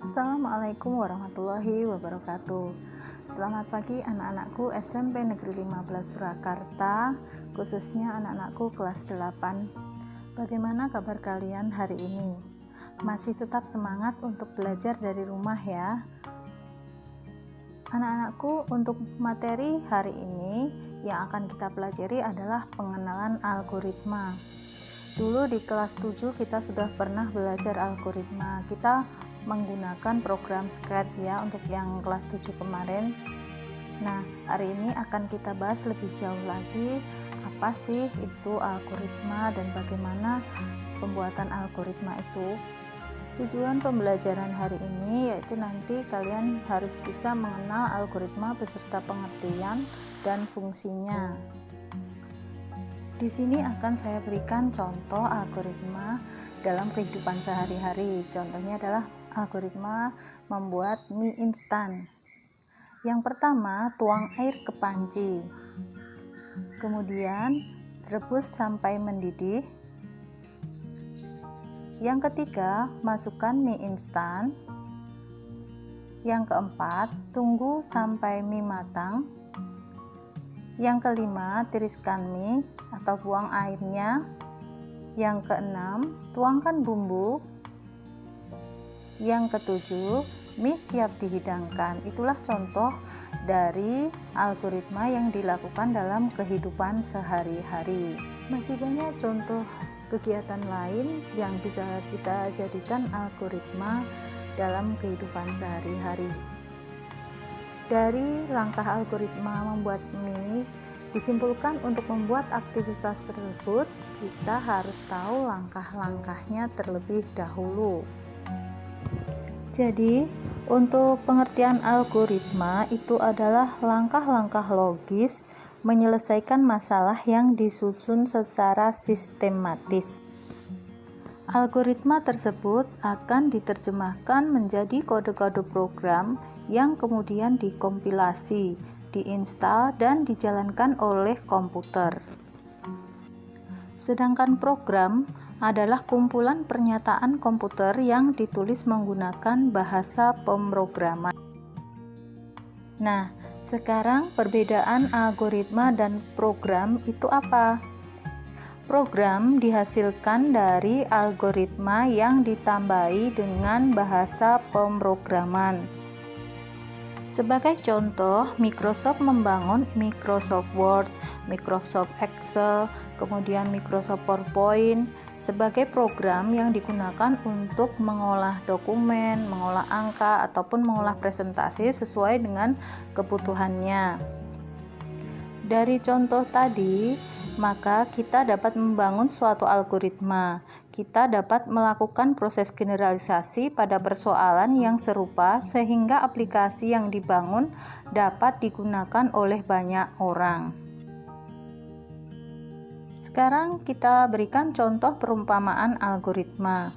Assalamualaikum warahmatullahi wabarakatuh. Selamat pagi anak-anakku SMP Negeri 15 Surakarta, khususnya anak-anakku kelas 8. Bagaimana kabar kalian hari ini? Masih tetap semangat untuk belajar dari rumah ya? Anak-anakku, untuk materi hari ini yang akan kita pelajari adalah pengenalan algoritma. Dulu di kelas 7 kita sudah pernah belajar algoritma. Kita menggunakan program Scratch ya untuk yang kelas 7 kemarin. Nah, hari ini akan kita bahas lebih jauh lagi apa sih itu algoritma dan bagaimana pembuatan algoritma itu. Tujuan pembelajaran hari ini yaitu nanti kalian harus bisa mengenal algoritma beserta pengertian dan fungsinya. Di sini akan saya berikan contoh algoritma dalam kehidupan sehari-hari. Contohnya adalah algoritma membuat mie instan. Yang pertama, tuang air ke panci. Kemudian, rebus sampai mendidih. Yang ketiga, masukkan mie instan. Yang keempat, tunggu sampai mie matang. Yang kelima, tiriskan mie atau buang airnya. Yang keenam, tuangkan bumbu. Yang ketujuh, mie siap dihidangkan. Itulah contoh dari algoritma yang dilakukan dalam kehidupan sehari-hari. Masih banyak contoh kegiatan lain yang bisa kita jadikan algoritma dalam kehidupan sehari-hari. Dari langkah algoritma membuat mie, disimpulkan untuk membuat aktivitas tersebut, kita harus tahu langkah-langkahnya terlebih dahulu. Jadi, untuk pengertian algoritma itu adalah langkah-langkah logis menyelesaikan masalah yang disusun secara sistematis. Algoritma tersebut akan diterjemahkan menjadi kode-kode program yang kemudian dikompilasi, diinstal, dan dijalankan oleh komputer. Sedangkan program adalah kumpulan pernyataan komputer yang ditulis menggunakan bahasa pemrograman. Nah, sekarang perbedaan algoritma dan program itu apa? Program dihasilkan dari algoritma yang ditambahi dengan bahasa pemrograman. Sebagai contoh, Microsoft membangun Microsoft Word, Microsoft Excel, kemudian Microsoft PowerPoint sebagai program yang digunakan untuk mengolah dokumen, mengolah angka, ataupun mengolah presentasi sesuai dengan kebutuhannya. Dari contoh tadi, maka kita dapat membangun suatu algoritma. Kita dapat melakukan proses generalisasi pada persoalan yang serupa sehingga aplikasi yang dibangun dapat digunakan oleh banyak orang. Sekarang kita berikan contoh perumpamaan algoritma.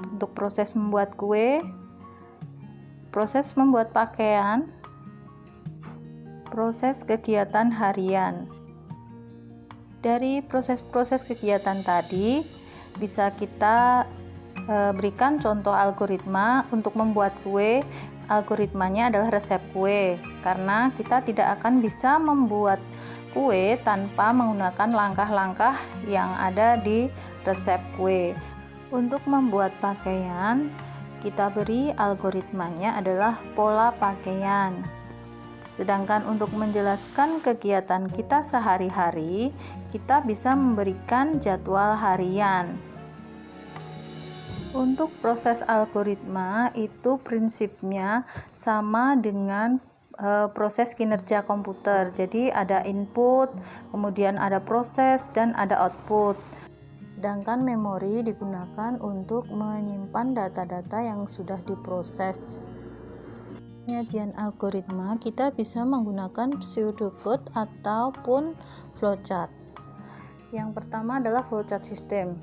Untuk proses membuat kue, proses membuat pakaian, proses kegiatan harian. Dari proses-proses kegiatan tadi bisa kita berikan contoh algoritma untuk membuat kue. Algoritmanya adalah resep kue, karena kita tidak akan bisa membuat kue tanpa menggunakan langkah-langkah yang ada di resep kue. Untuk membuat pakaian, kita beri algoritmanya adalah pola pakaian. Sedangkan untuk menjelaskan kegiatan kita sehari-hari, kita bisa memberikan jadwal harian. Untuk proses algoritma itu prinsipnya sama dengan proses kinerja komputer. Jadi ada input, kemudian ada proses, dan ada output. Sedangkan memori digunakan untuk menyimpan data-data yang sudah diproses. Penyajian algoritma kita bisa menggunakan pseudocode ataupun flowchart. Yang pertama adalah flowchart system.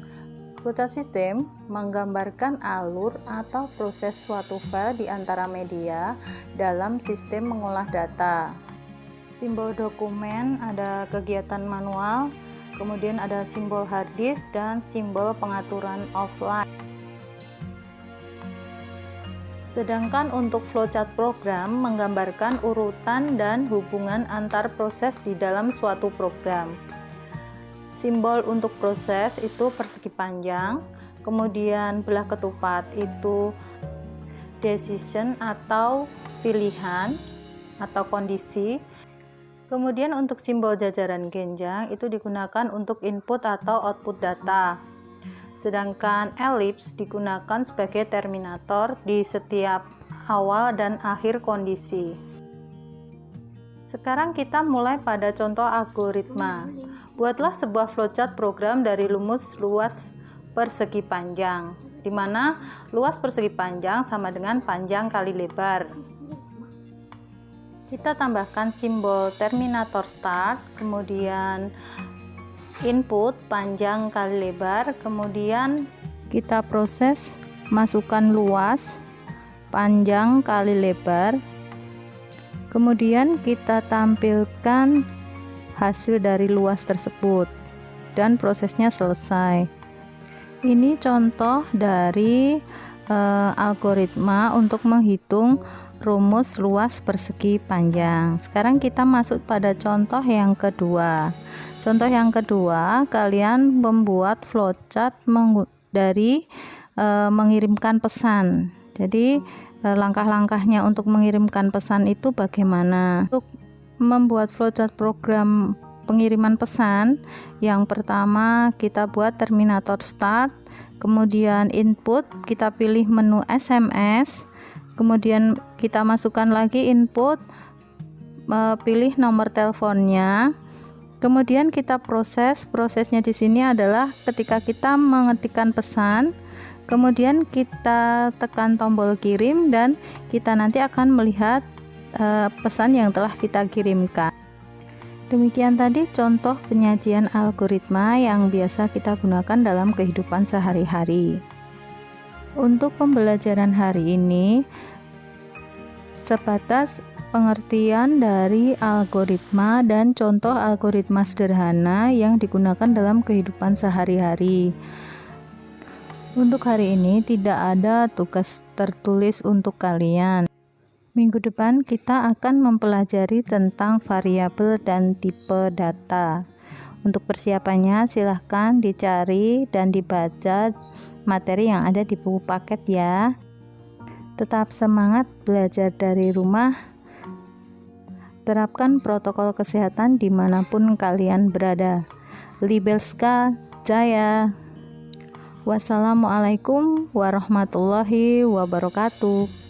Flowchart system menggambarkan alur atau proses suatu file di antara media dalam sistem mengolah data. Simbol dokumen ada kegiatan manual, kemudian ada simbol hard disk dan simbol pengaturan offline. Sedangkan untuk flowchart program menggambarkan urutan dan hubungan antar proses di dalam suatu program. Simbol untuk proses itu persegi panjang, kemudian belah ketupat itu decision atau pilihan atau kondisi. Kemudian untuk simbol jajaran genjang itu digunakan untuk input atau output data. Sedangkan elips digunakan sebagai terminator di setiap awal dan akhir kondisi. Sekarang kita mulai pada contoh algoritma. Buatlah sebuah flowchart program dari rumus luas persegi panjang, di mana luas persegi panjang sama dengan panjang kali lebar. Kita tambahkan simbol terminator start, kemudian input panjang kali lebar, kemudian kita proses masukkan luas panjang kali lebar, kemudian kita tampilkan hasil dari luas tersebut dan prosesnya selesai. Ini contoh dari algoritma untuk menghitung rumus luas persegi panjang. Sekarang kita masuk pada contoh yang kedua. Contoh yang kedua, kalian membuat flowchart dari mengirimkan pesan. Jadi langkah-langkahnya untuk mengirimkan pesan itu bagaimana? Untuk membuat flowchart program pengiriman pesan, yang pertama kita buat terminator start, kemudian input kita pilih menu SMS, kemudian kita masukkan lagi input, pilih nomor teleponnya, kemudian kita prosesnya di sini adalah ketika kita mengetikkan pesan, kemudian kita tekan tombol kirim dan kita nanti akan melihat pesan yang telah kita kirimkan. Demikian tadi contoh penyajian algoritma yang biasa kita gunakan dalam kehidupan sehari-hari. Untuk pembelajaran hari ini sebatas pengertian dari algoritma dan contoh algoritma sederhana yang digunakan dalam kehidupan sehari-hari. Untuk hari ini tidak ada tugas tertulis untuk kalian. Minggu depan kita akan mempelajari tentang variabel dan tipe data. Untuk persiapannya silahkan dicari dan dibaca materi yang ada di buku paket ya. Tetap semangat belajar dari rumah. Terapkan protokol kesehatan dimanapun kalian berada. Libelska Jaya. Wassalamualaikum warahmatullahi wabarakatuh.